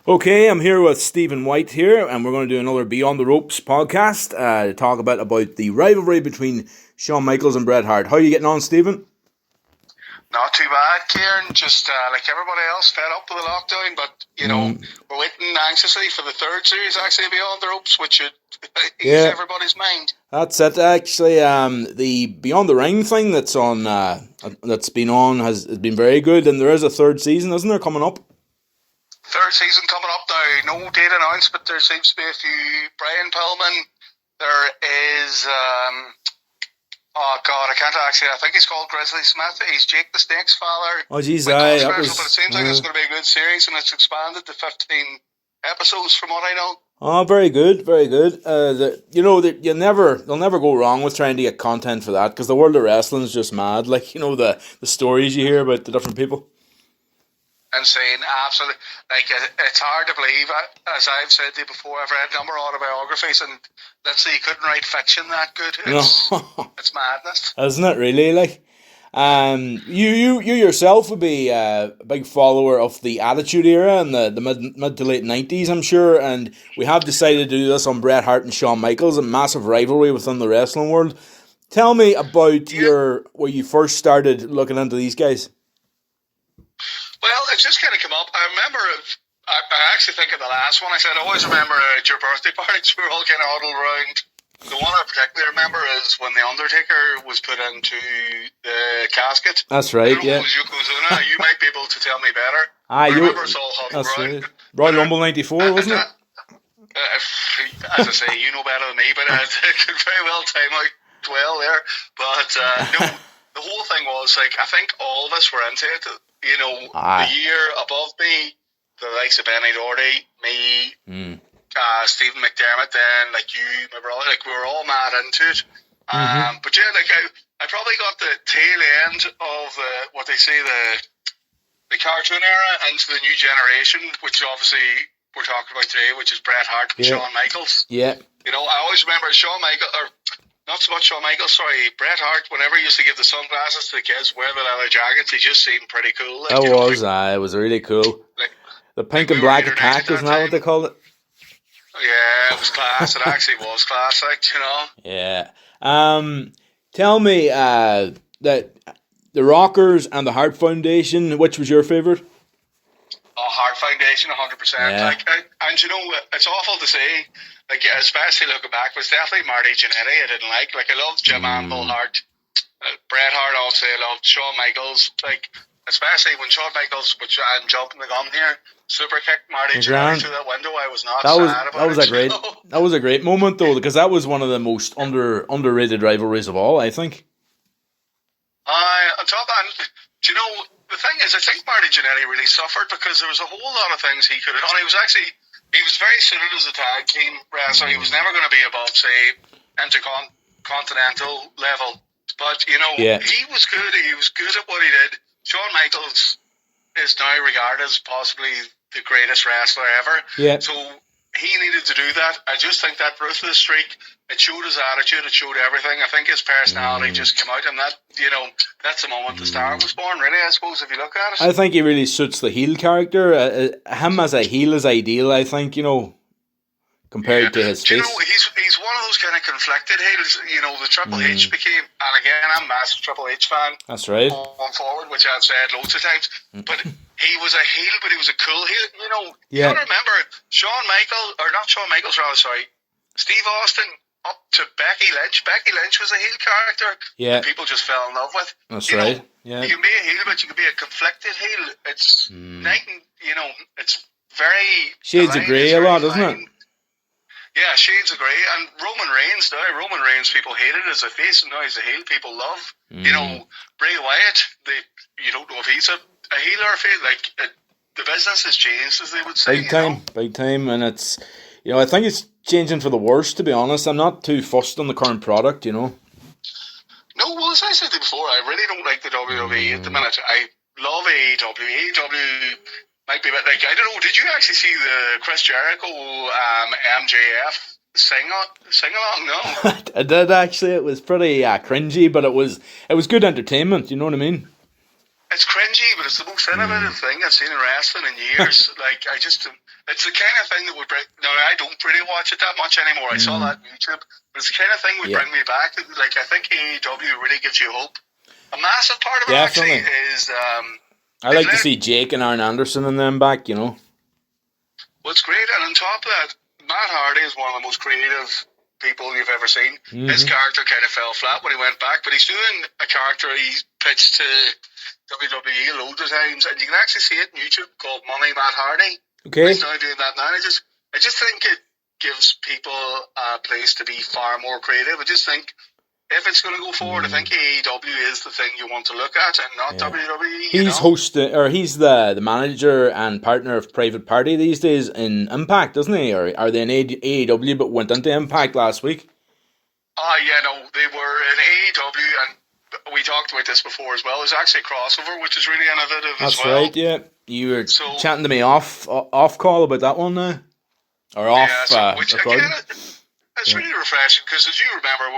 Okay, I'm here with Stephen White here, and we're going to do another Beyond the Ropes podcast to talk about the rivalry between Shawn Michaels and Bret Hart. How are you getting on, Stephen? Not too bad, Kieran. Just like everybody else, fed up with the lockdown, but we're waiting anxiously for the third series, actually, Beyond the Ropes, which should ease everybody's mind. That's it. Actually, the Beyond the Ring thing that's on, that's been on has been very good, and there is a third season, isn't there, coming up? Third season coming up now. No date announced, but there seems to be a few. Brian Pillman. There is. Oh God, I can't actually. I think he's called Grizzly Smith. He's Jake the Snake's father. Oh geez, But it seems like it's going to be a good series, and it's expanded to 15 episodes, from what I know. Oh, very good, very good. They'll never go wrong with trying to get content for that, because the world of wrestling is just mad. Like, the stories you hear about the different people. Insane, absolutely. Like, it's hard to believe. As I've said to you before, I've read a number of autobiographies, and let's say you couldn't write fiction that good. It's madness, isn't it? Really, like, you yourself would be a big follower of the Attitude Era in the mid to late 90s, I'm sure. And we have decided to do this on Bret Hart and Shawn Michaels, a massive rivalry within the wrestling world. Tell me about where you first started looking into these guys. Well, it just kind of come up. I remember, I actually think of the last one I said, I always remember at your birthday parties, we were all kind of huddled around. The one I particularly remember is when The Undertaker was put into the casket. That's right, yeah. It was Yokozuna. You might be able to tell me better. I remember us all huddled around. Right. Royal Rumble 94, wasn't it? As I say, you know better than me, but it could very well time out well there. But no, the whole thing was, like, I think all of us were into it. The year above me, the likes of Benny Doherty, me, Stephen McDermott, then, like, you, my brother, like, we were all mad into it. But yeah, like, I probably got the tail end of what they say, the cartoon era into the new generation, which obviously we're talking about today, which is Bret Hart and Shawn Michaels. Yeah. I always remember Shawn Michaels, or not so much Shawn Michaels, Bret Hart, whenever he used to give the sunglasses to the kids, wear the leather jackets, he just seemed pretty cool. Like, it was really cool. Like, the pink and black attack, isn't that what they called it? Yeah, it was class. It actually was class, like, Yeah. Tell me that the Rockers and the Hart Foundation, which was your favourite? Oh, Hart Foundation, 100%. Yeah. Like, and it's awful to say, like, especially looking back, but it's definitely Marty Jannetty I didn't like. Like, I loved Jim Anvil Hart, Bret Hart, obviously. I loved Shawn Michaels. Like, especially when Shawn Michaels, which I'm jumping the gun here, super kicked Marty Jannetty through that window. I was not sad about it. That was a great moment, though, because that was one of the most underrated rivalries of all, I think. On top of that, the thing is, I think Marty Jannetty really suffered because there was a whole lot of things he could have done. He was very suited as a tag team wrestler. He was never going to be above, say, intercontinental level. But, he was good. He was good at what he did. Shawn Michaels is now regarded as possibly the greatest wrestler ever. Yeah. So he needed to do that. I just think that ruthless streak, it showed his attitude, it showed everything. I think his personality just came out, and that, that's the moment the star was born, really, I suppose, if you look at it. I think he really suits the heel character. Him as a heel is ideal, I think, compared to his face. He's one of those kind of conflicted heels. The Triple H became, and again, I'm a massive Triple H fan. That's right. Going forward, which I've said loads of times. But he was a heel, but he was a cool heel. You got to remember, Steve Austin up to Becky Lynch. Becky Lynch was a heel character that people just fell in love with. That's right. Yeah. You can be a heel, but you can be a conflicted heel. It's night and, it's very... Shades of grey a lot, isn't it? Yeah, shades of grey. And Roman Reigns, people hated as a face, and now he's a heel people love. Bray Wyatt, you don't know if he's a heel or a face. Like, the business has changed, as they would say. Big time. And it's, I think it's changing for the worse, to be honest. I'm not too fussed on the current product, No, well, as I said before, I really don't like the WWE at the minute. I love AEW. AEW might be a bit like, I don't know, did you actually see the Chris Jericho MJF sing along? No. I did, actually. It was pretty cringy, but it was good entertainment, you know what I mean? it's cringy, but it's the most innovative thing I've seen in wrestling in years. Like, it's the kind of thing that would bring. No, I don't really watch it that much anymore. I saw that on YouTube, but it's the kind of thing that would bring me back. Like, I think AEW really gives you hope. A massive part of it actually is. I like to see Jake and Arn Anderson and them back. Well, it's great, and on top of that, Matt Hardy is one of the most creative people you've ever seen. His character kind of fell flat when he went back, but he's doing a character he pitched to WWE loads of times, and you can actually see it on YouTube called Money Matt Hardy. Okay. He's now doing that now. I just think it gives people a place to be far more creative. I just think if it's going to go forward, I think AEW is the thing you want to look at, and not WWE. He's hosting, or he's the manager and partner of Private Party these days in Impact, doesn't he? Or are they in AEW but went into Impact last week? No, they were in AEW, and we talked about this before as well. There's actually a crossover, which is really innovative as well. That's right, yeah. You were chatting to me off call about that one now, or off. Which again, it's really refreshing because, as you remember,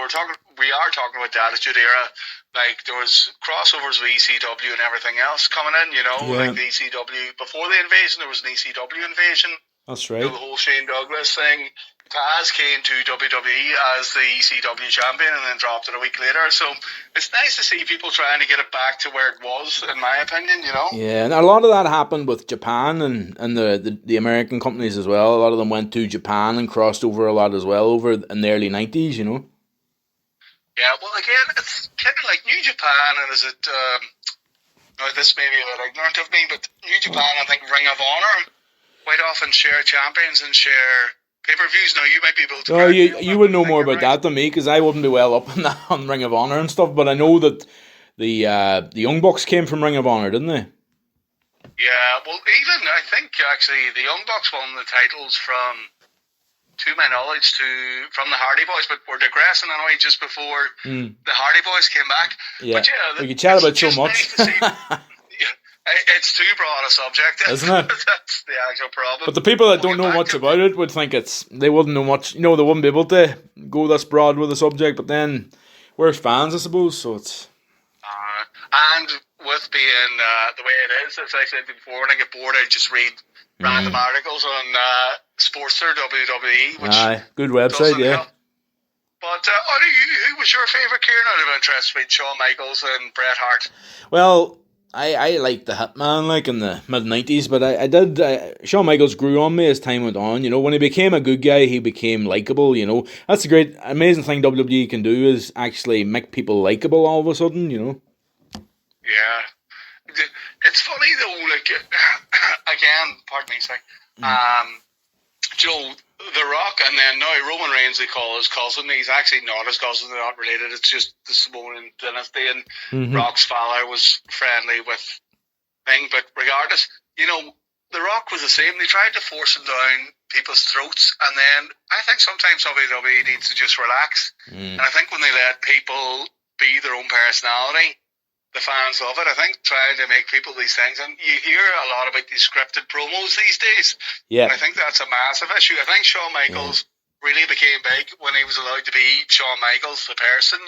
we are talking about the Attitude Era. Like, there was crossovers with ECW and everything else coming in. Like the ECW before the invasion, there was an ECW invasion. That's right. The whole Shane Douglas thing. Taz came to WWE as the ECW champion and then dropped it a week later. So it's nice to see people trying to get it back to where it was, in my opinion, Yeah, and a lot of that happened with Japan and the American companies as well. A lot of them went to Japan and crossed over a lot as well over in the early 90s, Yeah, well, again, it's kind of like New Japan, and is it, this may be a bit ignorant of me, but New Japan, I think Ring of Honor quite often share champions and share pay-per-views. Now, you might be able to... Oh, you would know more about that than me, because I wouldn't be well up on that on Ring of Honor and stuff, but I know that the Young Bucks came from Ring of Honor, didn't they? Yeah, well, even, I think, actually, the Young Bucks won the titles from, to my knowledge, from the Hardy Boys, but we're digressing anyway just before the Hardy Boys came back. Yeah, but yeah, we could chat about so much. Nice it's too broad a subject, isn't it? That's the actual problem. But the people that don't know much about it would think they wouldn't know much. They wouldn't be able to go this broad with the subject. But then we're fans, I suppose. So it's and with being the way it is, as I said before, when I get bored, I just read random articles on Sportster WWE, which good website, yeah. Help. But who was your favourite, Kieran, out of interest between Shawn Michaels and Bret Hart? Well, I liked the Hitman, in the mid-90s, but I did... Shawn Michaels grew on me as time went on. When he became a good guy, he became likeable, That's a great, amazing thing WWE can do, is actually make people likeable all of a sudden, Yeah. It's funny, though, again, pardon me, sorry. The Rock, and then now Roman Reigns, they call his cousin. He's actually not his cousin, they're not related. It's just the Samoan dynasty, and Rock's father was friendly with thing. But regardless, The Rock was the same. They tried to force him down people's throats, and then I think sometimes WWE needs to just relax. And I think when they let people be their own personality, the fans love it. I think trying to make people these things, and you hear a lot about these scripted promos these days. Yeah, and I think that's a massive issue. I think Shawn Michaels really became big when he was allowed to be Shawn Michaels, the person.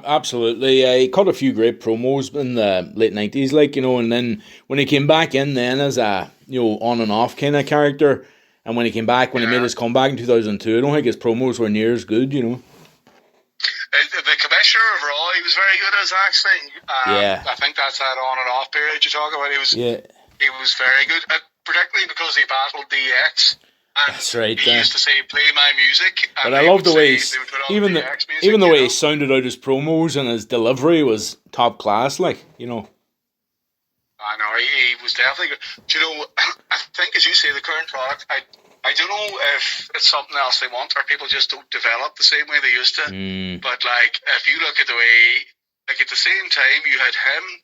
Absolutely. He cut a few great promos in the late 90s, and then when he came back in, then as a on and off kind of character, and when he came back, when he made his comeback in 2002, I don't think his promos were near as good. The commissioner of Raw, he was very good as actually. I think that's that on and off period you talk about. He was very good, particularly because he battled DX. And that's right. He used to say, "Play my music." But I love the way even the way he sounded out his promos and his delivery was top class. I know he was definitely good. I think, as you say, the current product, I don't know if it's something else they want, or people just don't develop the same way they used to. But if you look at the way, at the same time, you had him,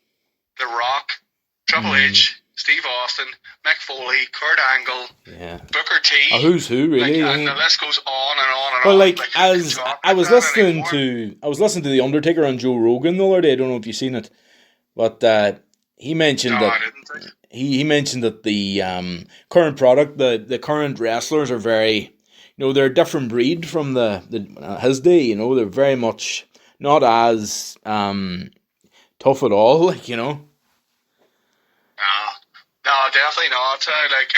The Rock, Triple H, Steve Austin, Mick Foley, Kurt Angle, Booker T. Who's who, really? And the list goes on and on and on. Well, as I was listening to The Undertaker on Joe Rogan the other day. I don't know if you've seen it, but he mentioned that. I didn't. He mentioned that the current product, the current wrestlers are very, they're a different breed from his day. They're very much not as tough at all. No, definitely not. Like,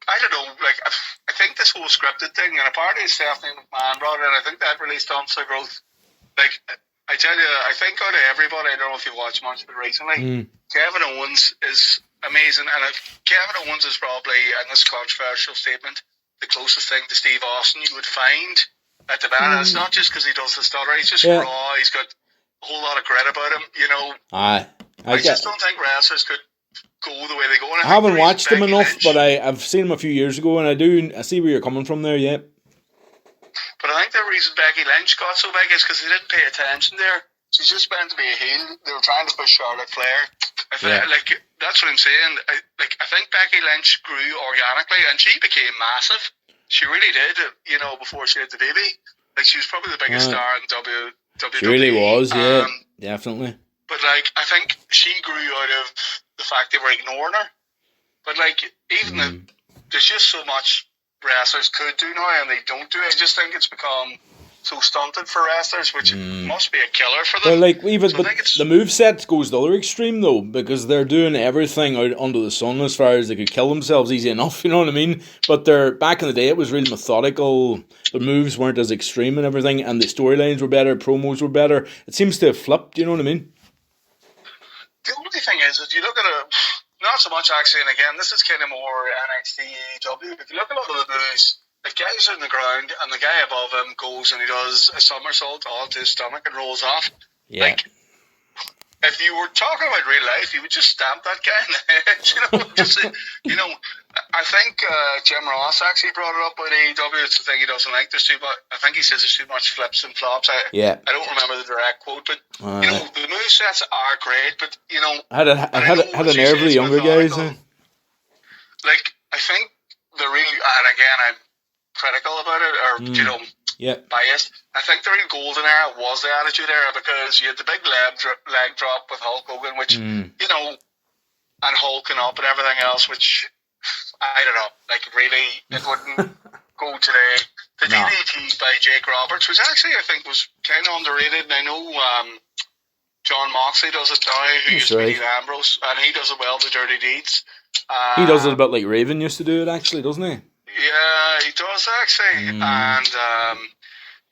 I don't know. Like, I think this whole scripted thing, and apparently Stephanie McMahon brought it in. I think that really stunts the growth. Like, I tell you, I think out of everybody, I don't know if you've watched much of it recently, Kevin Owens is amazing, and Kevin Owens is probably, in this controversial statement, the closest thing to Steve Austin you would find at the minute. It's not just because he does the stutter; he's just raw. He's got a whole lot of grit about him. You know, I just don't think wrestlers could go the way they go. And I haven't watched him enough, Lynch, but I've seen him a few years ago, and I see where you're coming from there. Yeah. But I think the reason Becky Lynch got so big is because they didn't pay attention there. She's just meant to be a heel. They were trying to push Charlotte Flair. Like, that's what I'm saying. I think Becky Lynch grew organically, and she became massive. She really did, you know, before she had the baby. Like, she was probably the biggest star in WWE. She really was, yeah, definitely. But, like, I think she grew out of the fact they were ignoring her. But, like, even there's just so much wrestlers could do now and they don't do it. I just think it's become so stunted for wrestlers, which must be a killer for them. Well, like, even but the moveset goes the other extreme though, because they're doing everything out under the sun as far as they could kill themselves easy enough, you know what I mean? But they're back in the day it was really methodical, the moves weren't as extreme and everything, and the storylines were better, promos were better. It seems to have flipped, you know what I mean? The only thing is, if you look at it, not so much actually, and again, this is kind of more NXT AEW. If you look at a lot of the moves, the guy's on the ground and the guy above him goes and he does a somersault onto his stomach and rolls off. Yeah. Like, if you were talking about real life, you would just stamp that guy in the head. You know, just you know. I think Jim Ross actually brought it up with AEW. It's the thing he doesn't like. I think he says there's too much flips and flops. I don't remember the direct quote, but you know, the movesets are great. But you know, had an air for the younger guys. Like, I think the real, and again, I'm critical about it, or you know, biased. I think the real golden era was the Attitude Era, because you had the big leg drop with Hulk Hogan, which you know, and hulking up and everything else, which I don't know, like, really, it wouldn't go today. The DDT by Jake Roberts, which actually I think was kind of underrated, and I know John Moxley does it now, who used to be Dean Ambrose, and he does it well, the Dirty Deeds. He does it a bit like Raven used to do it, actually, doesn't he? Yeah, he does, actually. And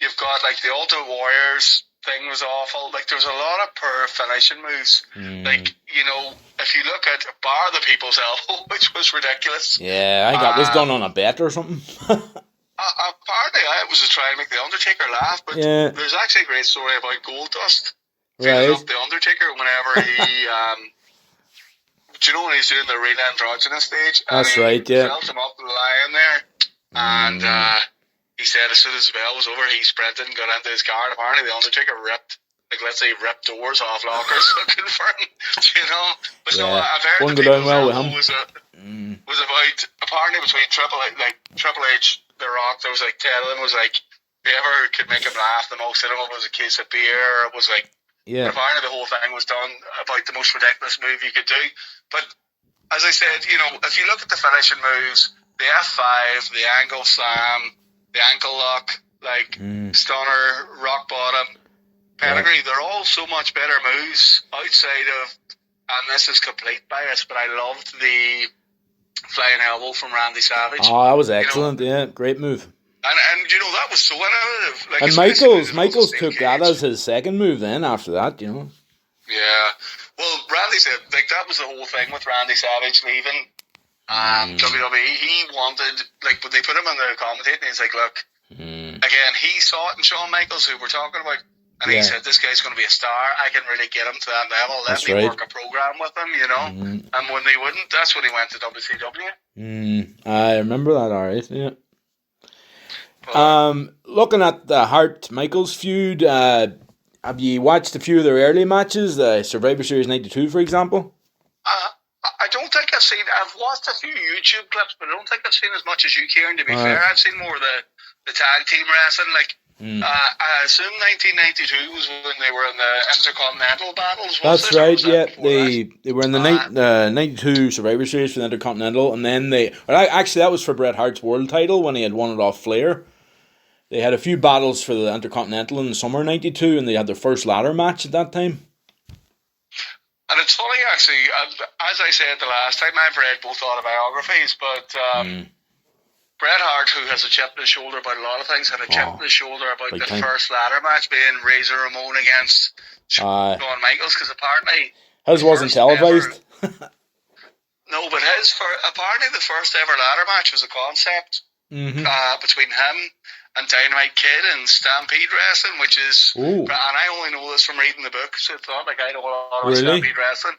you've got, like, the Ultimate Warriors thing was awful. Like, there was a lot of poor finishing moves. Like, you know, if you look at bar the People's Elbow, which was ridiculous. Yeah, I got this done on a bet or something. Apparently, I was just trying to make the Undertaker laugh, but there's actually a great story about Goldust. Right. The Undertaker whenever he do you know when he's doing the real androgynous stage? That's right, yeah. He felt him up the line there, and he said as soon as the bell was over, he sprinted and got into his car, and apparently the Undertaker ripped doors off lockers looking for him, you know. But no, I've heard wouldn't the go down People's well with Elbow him. was about, apparently between Triple H, The Rock, there was like 10 of them, was like, whoever could make him laugh the most, I don't know if it was a case of beer, or it was like, apparently the whole thing was done about the most ridiculous move you could do. But as I said, you know, if you look at the finishing moves, the F5, the angle slam, the ankle lock, like stunner, rock bottom, pedigree, they're all so much better moves outside of, and this is complete bias, but I loved the flying elbow from Randy Savage. Oh, that was excellent, great move. And you know, that was so innovative. Like, and Michaels took that as his second move then after that, you know. Yeah. Well, Randy said, like, that was the whole thing with Randy Savage leaving WWE. He wanted, like, when they put him on the commentating, he's like, look, again, he saw it in Shawn Michaels, who we're talking about, and he said, this guy's going to be a star. I can really get him to that level. Let me work a program with him, you know. And when they wouldn't, that's when he went to WCW. I remember that, alright, yeah. Looking at the Hart Michaels feud, have you watched a few of their early matches, the Survivor Series 92, for example? I don't think I've seen. I've watched a few YouTube clips, but I don't think I've seen as much as you, Kieran. To be fair, I've seen more of the tag team wrestling. Like, I assume 1992 was when they were in the Intercontinental battles. That's right. They were in the 92 Survivor Series for the Intercontinental, and then actually that was for Bret Hart's world title when he had won it off Flair. They had a few battles for the Intercontinental in the summer '92, and they had their first ladder match at that time. And And it's funny, actually, as I said the last time, I've read both autobiographies, but Bret Hart, who has a chip in his shoulder about a lot of things, had a chip in his shoulder about the first ladder match being Razor Ramon against Shawn Michaels, because apparently his wasn't televised. No, but apparently the first ever ladder match was a concept between him and Dynamite Kid and Stampede Wrestling, which is, and I only know this from reading the book, so it's not like I know a lot about Stampede Wrestling.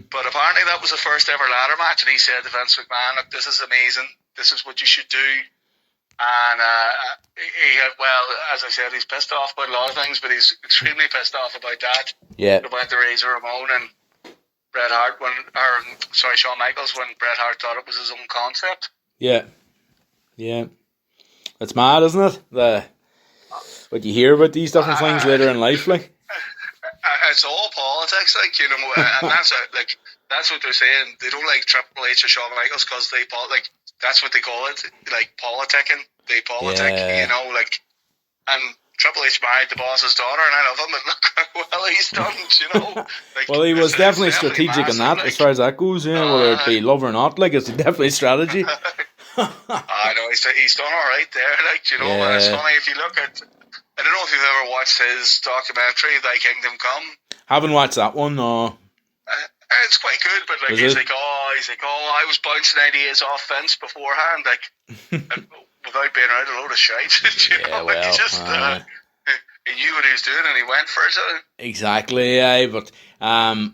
But apparently that was the first ever ladder match, and he said to Vince McMahon, "Look, this is amazing. This is what you should do." And as I said, he's pissed off about a lot of things, but he's extremely pissed off about that. Yeah. About the Razor Ramon and Bret Hart Shawn Michaels, when Bret Hart thought it was his own concept. Yeah. It's mad, isn't it? What you hear about these different things later in life, like. It's all politics, like, you know, and that's what they're saying. They don't like Triple H or Shawn Michaels because that's what they call it, like politicking. They politic, you know, like, and Triple H married the boss's daughter, and I love him, but look how well he's done, you know. Like, well, he was definitely strategic massive, in that, as far as that goes, whether it be love or not, like, it's definitely strategy. I know, he's done alright there, like, you know, and it's funny, if you look at, I don't know if you've ever watched his documentary, Thy Kingdom Come. Haven't watched that one, no. It's quite good, but like he's like, I was bouncing ideas off Vince beforehand, like, without being out a load of shite. You know, well, he knew what he was doing and he went for it. Exactly, but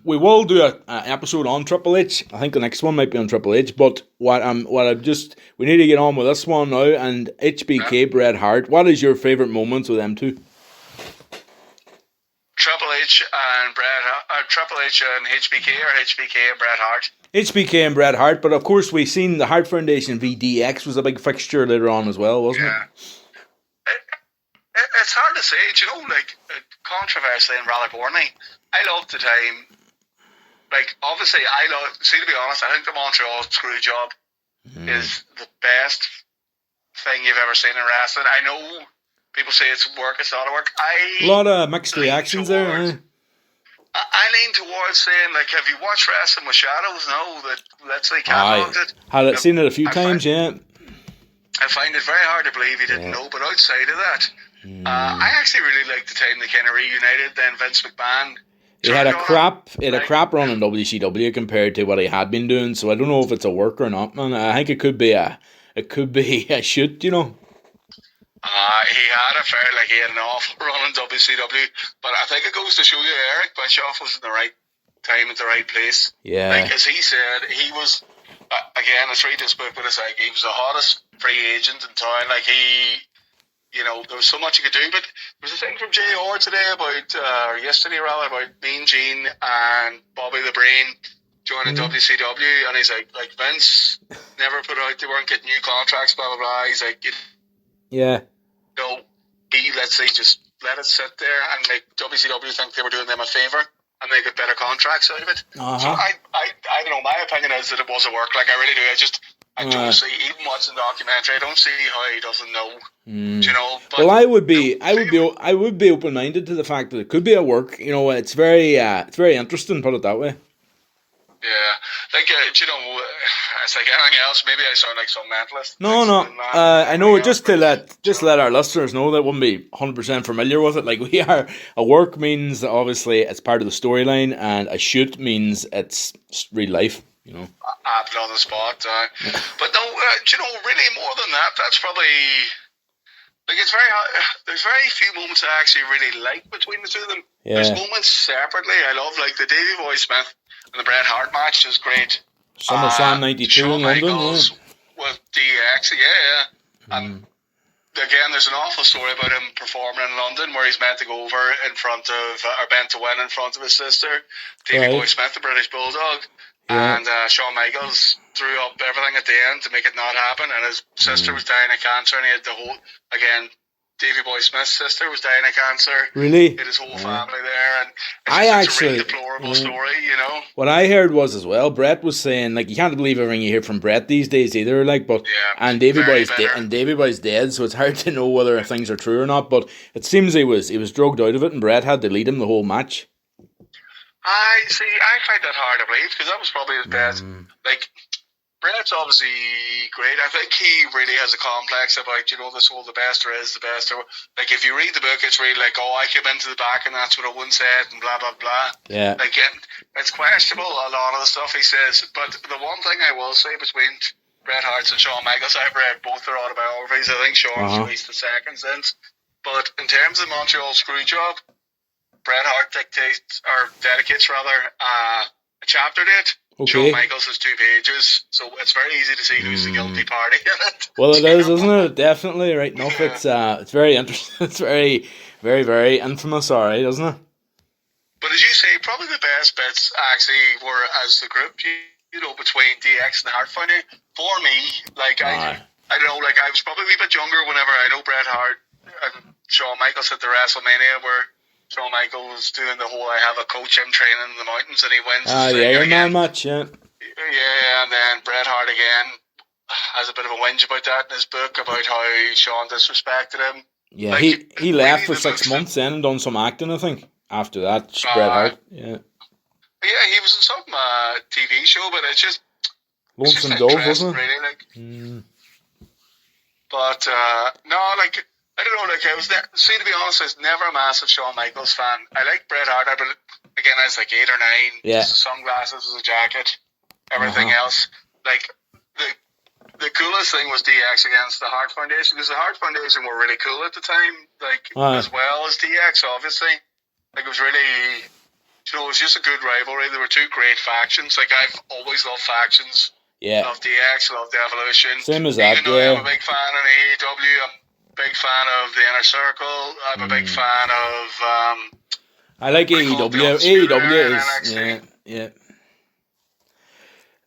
we will do an episode on Triple H. I think the next one might be on Triple H, but we need to get on with this one now. And HBK, Bret Hart, what is your favourite moments with them two? Triple H and HBK, or HBK and Bret Hart? HBK and Bret Hart, but of course we've seen the Hart Foundation VDX was a big fixture later on as well, wasn't it? It's hard to say, you know, like, controversially in Raleigh-Borney, I loved the time, like, obviously, to be honest, I think the Montreal screw job is the best thing you've ever seen in wrestling. I know people say it's work, it's not a work. A lot of mixed reactions there. I lean towards saying, like, have you watched Wrestling with Shadows? No, that Leslie catalogued it. I've seen it a few times, I find it very hard to believe he didn't know, but outside of that, I actually really liked the time they kind of reunited. Then Vince McMahon. He had a crap run in WCW compared to what he had been doing. So I don't know if it's a work or not, man. I think it could be a shoot, you know. He had an awful run in WCW, but I think it goes to show you Eric Bischoff was in the right time at the right place. Yeah. Like, as he said, he was, again, let's read this book, but it's like, he was the hottest free agent in town. Like, there was so much he could do, but there was a thing from JR today or yesterday rather, about Mean Gene and Bobby the Brain joining WCW, and he's like Vince never put out, they weren't getting new contracts, blah, blah, blah. He's like, let's say, just let it sit there and make WCW think they were doing them a favour and they get better contracts out of it. So I don't know, my opinion is that it was a work, like, I really do. I don't see, even watching the documentary, I don't see how he doesn't know. You know, but well, I would be open minded to the fact that it could be a work. You know, it's very interesting. Put it that way. Yeah, like it's like anything else. Maybe I sound like some mentalist. No. I know. Just to let our listeners know that wouldn't be 100% familiar with it. Like, we are, a work means obviously it's part of the storyline, and a shoot means it's real life. You know, put on the spot. But no, really more than that. That's probably. Like, it's there's very few moments I actually really like between the two of them. Yeah. There's moments separately. I love, like, the Davey Boy Smith and the Bret Hart match is great. SummerSlam 92 in London. With DX, And again, there's an awful story about him performing in London where he's meant to go over in front of, or meant to win in front of his sister, Davey Boy Smith, the British Bulldog. Yeah. And Shawn Michaels threw up everything at the end to make it not happen, and his sister was dying of cancer, and he had the whole, again, Davey Boy Smith's sister was dying of cancer. Really? He had his whole family there, and it's a really deplorable story, you know. What I heard was as well, Bret was saying, like, you can't believe everything you hear from Bret these days either, like, but and Davey Boy's dead, so it's hard to know whether things are true or not. But it seems he was drugged out of it, and Bret had to lead him the whole match. I find that hard to believe because that was probably his best. Like, Bret's obviously great. I think he really has a complex about, this whole the best there is, the best there. Like, if you read the book, it's really like, I came into the back and that's what Owen said and blah, blah, blah. Yeah. Like, it's questionable, a lot of the stuff he says. But the one thing I will say between Bret Hart and Shawn Michaels, I've read both their autobiographies. I think Shawn's released the second since. But in terms of Montreal Screwjob, Bret Hart dedicates a chapter to it. Okay. Shawn Michaels has 2 pages, so it's very easy to see who's the guilty party in it. Well, it is, isn't it? Definitely, right enough. Yeah. It's very interesting. It's very, very, very infamous, alright, isn't it? But as you say, probably the best bits actually were as the group, between DX and the Hart Foundation. For me, I don't know, I was probably a wee bit younger whenever I know Bret Hart and Shawn Michaels at the WrestleMania where Shawn Michaels doing the whole I have a coach I'm training in the mountains and he wins. The Iron Man match, yeah. Yeah, and then Bret Hart again has a bit of a whinge about that in his book about how Shawn disrespected him. Yeah, he left for 6 months then and done some acting, I think. After that, Bret Hart, yeah. Yeah, he was in some TV show, but it's just Lonesome Dove, wasn't it? Really, But no, I don't know, I was there. See, to be honest, I was never a massive Shawn Michaels fan. I like Bret Hart, but again, I was 8 or 9. Yeah. The sunglasses was a jacket. Everything else. The coolest thing was DX against the Hart Foundation, because the Hart Foundation were really cool at the time, as well as DX, obviously. It was really, it was just a good rivalry. There were 2 great factions. I've always loved factions. Yeah. Loved DX, loved the Evolution. Same as that, Even though I'm a big fan of AEW, I'm big fan of the Inner Circle. I'm a big fan of I like AEW. AEW is yeah.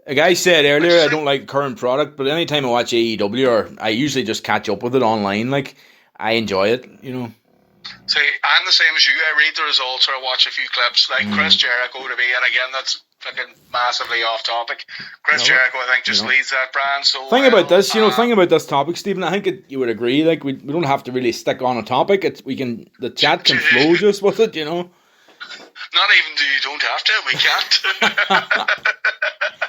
Like I said earlier, I don't like current product, but anytime I watch AEW, or I usually just catch up with it online. I enjoy it, See, I'm the same as you. I read the results or I watch a few clips. Chris Jericho to me, and again, that's fucking massively off topic. Chris Jericho, I think, just leads that brand. So thing about this topic, Stephen, I think you would agree. We don't have to really stick on a topic. The chat can flow just with it, Not even you don't have to. We can't.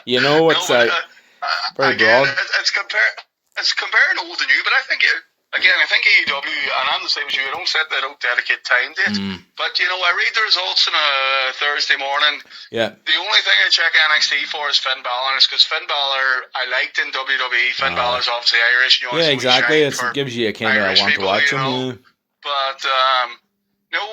It's very broad. It's comparing old and new, but I think I think AEW, and I'm the same as you, I don't dedicate time to it. But, I read the results on a Thursday morning. Yeah. The only thing I check NXT for is Finn Balor, because Finn Balor, I liked in WWE. Finn Balor's obviously Irish. Yeah, exactly. It gives you a kind of want to watch him. But, no,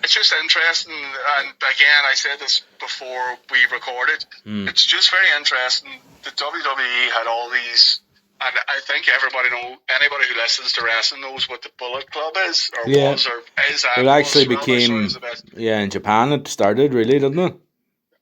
it's just interesting. And again, I said this before we recorded. It's just very interesting that WWE had all these. And I think anybody who listens to wrestling knows what the Bullet Club is, or was, or is. It actually became, in Japan it started, really, didn't it?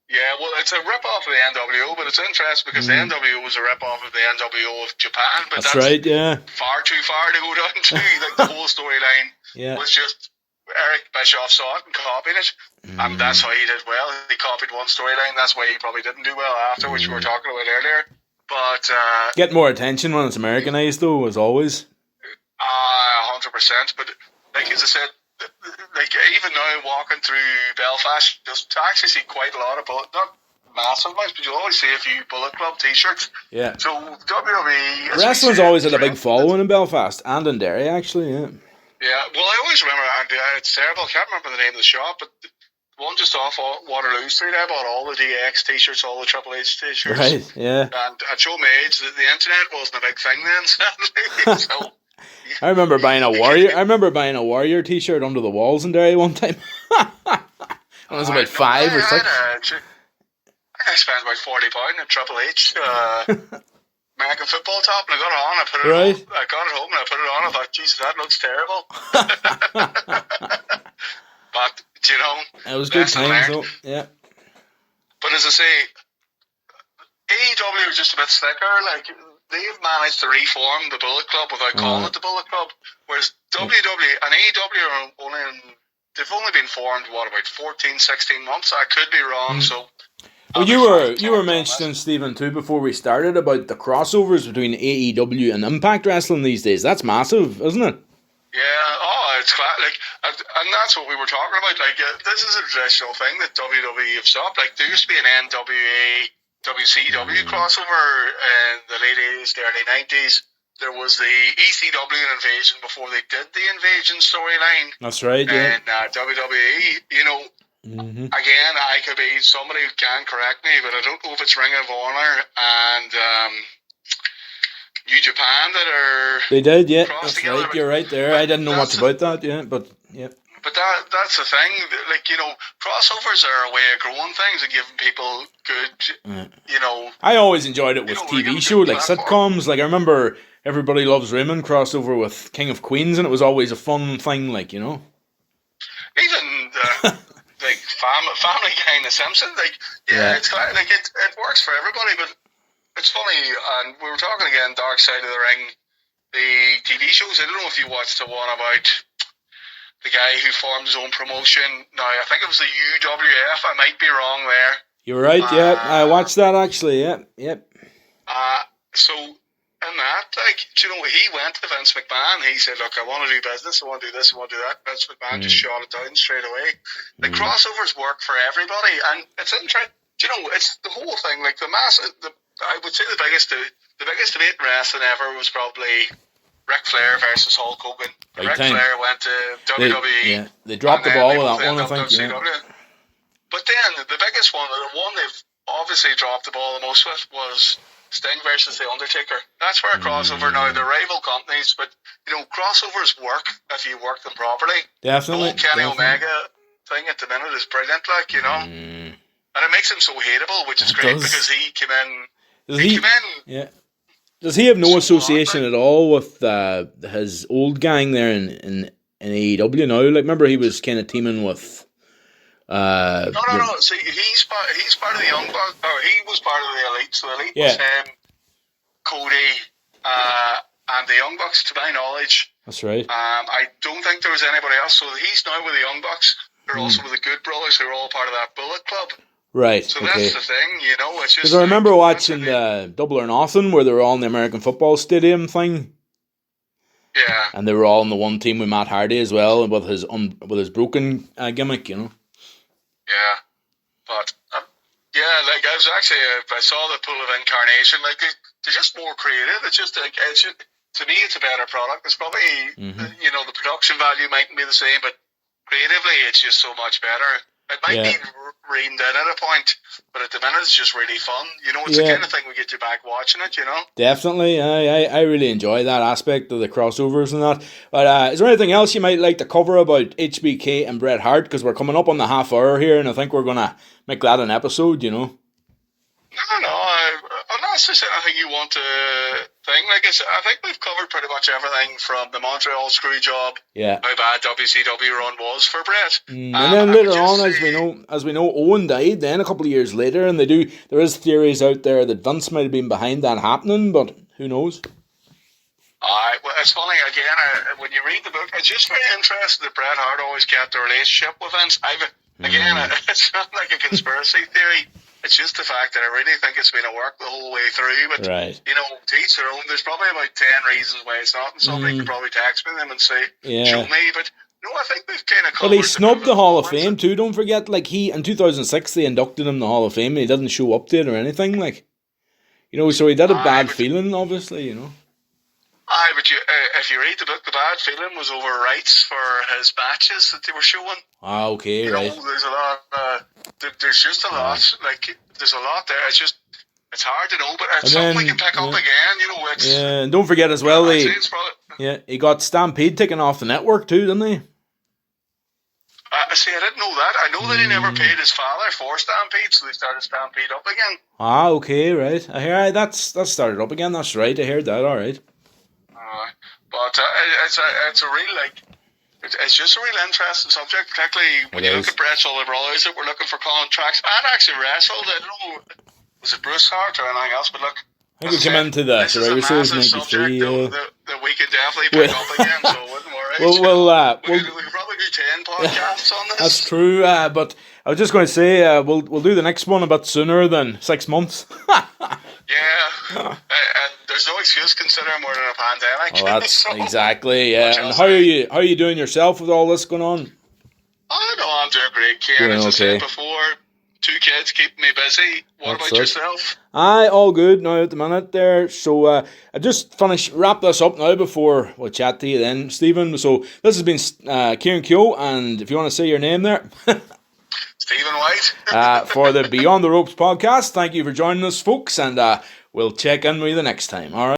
Yeah, well, it's a rip-off of the NWO, but it's interesting because the NWO was a rip-off of the NWO of Japan, but that's right, yeah. Far too far to go down to. The whole storyline was just Eric Bischoff saw it and copied it, and that's how he did well. He copied one storyline, that's why he probably didn't do well after, which we were talking about earlier. But get more attention when it's Americanized, though, as always. 100%. But as I said, even now walking through Belfast, just to actually see quite a lot of not massive amounts, but you'll always see a few Bullet Club T-shirts. Yeah. So WWE. Wrestling's always had a big following in Belfast and in Derry, actually. Yeah. Yeah. Well, I always remember, and it's terrible. I can't remember the name of the shop, but. One just off Waterloo Street, I bought all the DX T-shirts, all the Triple H T-shirts. Right, yeah. And I'd show my age that the internet wasn't a big thing then, sadly. So, I remember buying a Warrior T-shirt under the walls in Derry one time. I was about 5 or 6. I think I spent about £40 on Triple H American football top, and I got it on. I got it home and I put it on. I thought, Jesus, that looks terrible. But it was good times, though. Yeah. But as I say, AEW is just a bit slicker. They've managed to reform the Bullet Club without calling it the Bullet Club, whereas WWE and AEW they've only been formed about 14, 16 months. I could be wrong. So. Well, you were mentioning, Stephen, too, before we started about the crossovers between AEW and Impact Wrestling these days. That's massive, isn't it? Yeah, it's like, and that's what we were talking about. Like, this is a traditional thing that WWE have stopped. Like, there used to be an NWA WCW crossover in the late 80s, the early 90s. There was the ECW invasion before they did the invasion storyline. That's right, yeah. And WWE, again, I could be somebody who can correct me, but I don't know if it's Ring of Honor and New Japan that are. They did, yeah. That's together. right. You're right there. I didn't know much about that, yeah, but yeah. But that's the thing. Like, crossovers are a way of growing things and giving people good, I always enjoyed it with TV shows like sitcoms. Like, I remember Everybody Loves Raymond crossover with King of Queens, and it was always a fun thing, like, Even like Family Guy and The Simpsons, it's like it works for everybody. But it's funny, and we were talking again, Dark Side of the Ring, the TV shows. I don't know if you watched the one about the guy who formed his own promotion. Now, I think it was the UWF. I might be wrong there. You're right, yeah. I watched that, actually, yeah. Yep. So, in that, he went to Vince McMahon. He said, look, I want to do business. I want to do this. I want to do that. Vince McMahon just shot it down straight away. The crossovers work for everybody. And it's interesting. It's the whole thing. Like, I would say the biggest debate in wrestling ever was probably Ric Flair versus Hulk Hogan. Ric Flair went to WWE. They dropped the ball with that one, I think. Yeah. But then the biggest one, the one they've obviously dropped the ball the most with, was Sting versus The Undertaker. That's where a crossover now. They're rival companies, but crossovers work if you work them properly. Definitely. The whole Kenny Omega thing at the minute is brilliant, and it makes him so hateable, which is great because he came in. Yeah. Does he have no association at all with his old gang there in AEW now? Like, remember he was kind of teaming with. No. See, he's part of the Young Bucks, or he was part of the Elite. So Elite was him, Cody, and the Young Bucks, to my knowledge. That's right. I don't think there was anybody else. So he's now with the Young Bucks. They're also with the Good Brothers, who are all part of that Bullet Club. Right. So that's the thing, it's just. Because I remember watching Double or Nothing, where they were all in the American Football Stadium thing. Yeah. And they were all in the one team with Matt Hardy as well, and with his broken gimmick, Yeah, but I was actually I saw the Pool of Incarnation. Like, they're just more creative. It's just like to me, it's a better product. It's probably the production value mightn't be the same, but creatively, it's just so much better. It might be reined in at a point, but at the minute, it's just really fun. It's the kind of thing we get you back watching it. Definitely, I really enjoy that aspect of the crossovers and that. But is there anything else you might like to cover about HBK and Bret Hart? Because we're coming up on the half hour here, and I think we're gonna make that an episode. No. Unless there's anything you want to think. I think we've covered pretty much everything from the Montreal screw job. Yeah. How bad WCW run was for Bret. And then later on, as we know, Owen died then a couple of years later, and there is theories out there that Vince might have been behind that happening, but who knows? Well, it's funny, again, when you read the book, it's just very interesting that Bret Hart always kept a relationship with Vince. It's not like a conspiracy theory. It's just the fact that I really think it's been a work the whole way through. But, to each their own, there's probably about 10 reasons why it's not. And somebody could probably text me them and say, show me. But, I think we've kind of covered. Well, he snubbed the Hall of Fame too, don't forget. Like, in 2006, they inducted him in the Hall of Fame, and he didn't show up to it or anything. Like, so he did a bad feeling, obviously, But if you read the book, the bad feeling was over rights for his matches that they were showing. Okay, right. There's a lot. There's just a lot. Like, there's a lot there. It's hard to know, but it's something we can pick up again. And don't forget as well, he got Stampede taken off the network too, didn't he? See, I didn't know that. I know that he never paid his father for Stampede, so they started Stampede up again. Okay, right. I hear that's started up again. That's right. I heard that. All right. But it's a real it's just a real interesting subject, particularly when you look at Bret's older brothers that were looking for contracts and actually wrestled. I don't know, was it Bruce Hart or anything else? But look, I think we came into the Survivor Series '93. That we could definitely pick up again, so I wouldn't worry. We could probably do 10 podcasts on this. That's true, but I was just going to say, we'll do the next one a bit sooner than 6 months. Yeah, there's no excuse considering we're in a pandemic. Oh, that's so, exactly, yeah. And how are you doing yourself with all this going on? Oh, no, I'm doing great, Kieran. As I said before, 2 kids keeping me busy. What about yourself? Aye, all good now at the minute there. So I just wrap this up now before we'll chat to you then, Stephen. So this has been Kieran Keogh, and if you want to say your name there. Stephen White. For the Beyond the Ropes podcast. Thank you for joining us, folks, and we'll check in with you the next time. All right.